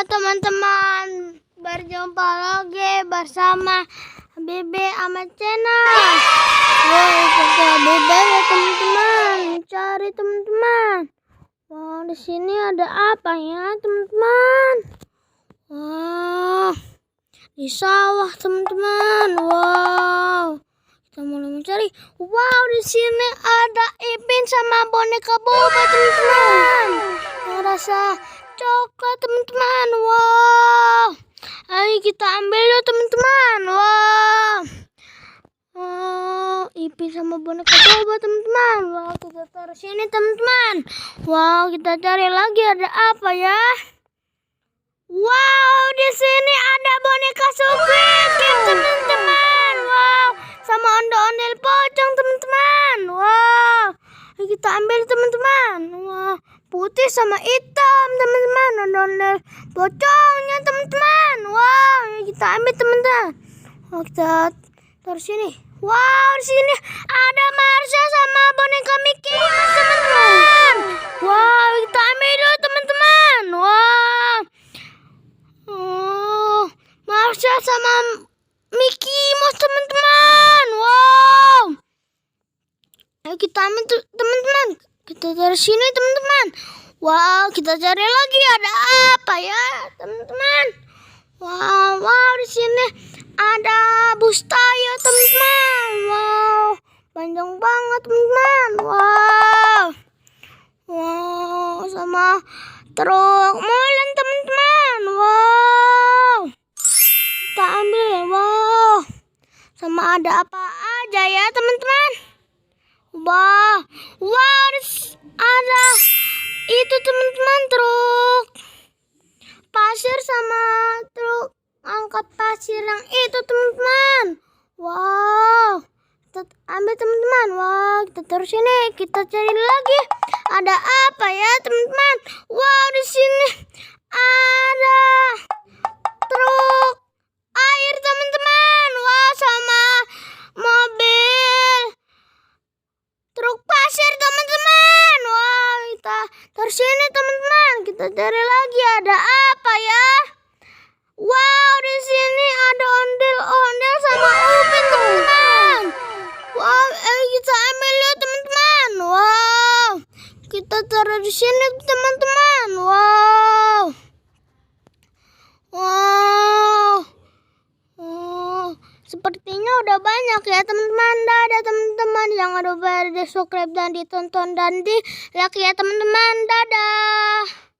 teman-teman, berjumpa lagi bersama Bebe Ahmad Channel. Kita Bebe ya teman-teman, cari teman-teman. Wow, di sini ada apa ya teman-teman? Wow, di sawah teman-teman. Wow, kita mulai mencari. Wow, di sini ada Ipin sama boneka boba teman-teman. Yang rasa coklat teman-teman. Wow, ayo kita ambil yuk teman-teman. Wow, Ipin sama boneka boba teman-teman. Wow, kita taruh sini teman-teman. Wow, kita cari lagi ada apa ya? Wow, di sini ada boneka Squid Game teman-teman. Wow, sama ondel-ondel pocong teman-teman. Wow, ayo kita ambil teman-teman. Wow, putih sama hitam teman-teman, ondel-ondel pocongnya teman-teman. Wow, ayo kita ambil teman-teman. Wow, kita taruh sini. Wow, di sini ada Marsha sama boneka Mickey Mouse teman-teman. Wow, kita ambil dulu teman-teman. Wow, Marsha sama Mickey Mouse teman-teman. Wow, ayo kita ambil teman-teman. Kita taruh sini teman-teman. Wow, kita cari lagi ada apa ya teman-teman? Wow, di sini ada bus Tayo teman-teman. Wow, panjang banget teman-teman. Wow, sama truk Mulan teman-teman. Wow, kita ambil. Wow, sama ada apa aja ya teman-teman? Wow, ada itu teman-teman, truk pasir sama truk angkat pasir yang itu teman-teman. Wow, kita ambil teman-teman. Wow, kita terus ini kita cari lagi ada apa ya teman-teman? Wow, di sini ada truk air teman-teman. Wow, sama mobil truk pasir teman-teman. Wow, kita terus ini teman-teman. Kita cari lagi ada apa ya? Wow, di sini ada ondel-ondel sama Upin teman-teman. Wow, kita ambil ya teman-teman. Wow, kita taruh di sini teman-teman. Wow, sepertinya udah banyak ya teman-teman. Dadah teman-teman, jangan lupa di subscribe dan ditonton dan di like ya teman-teman. Dadah.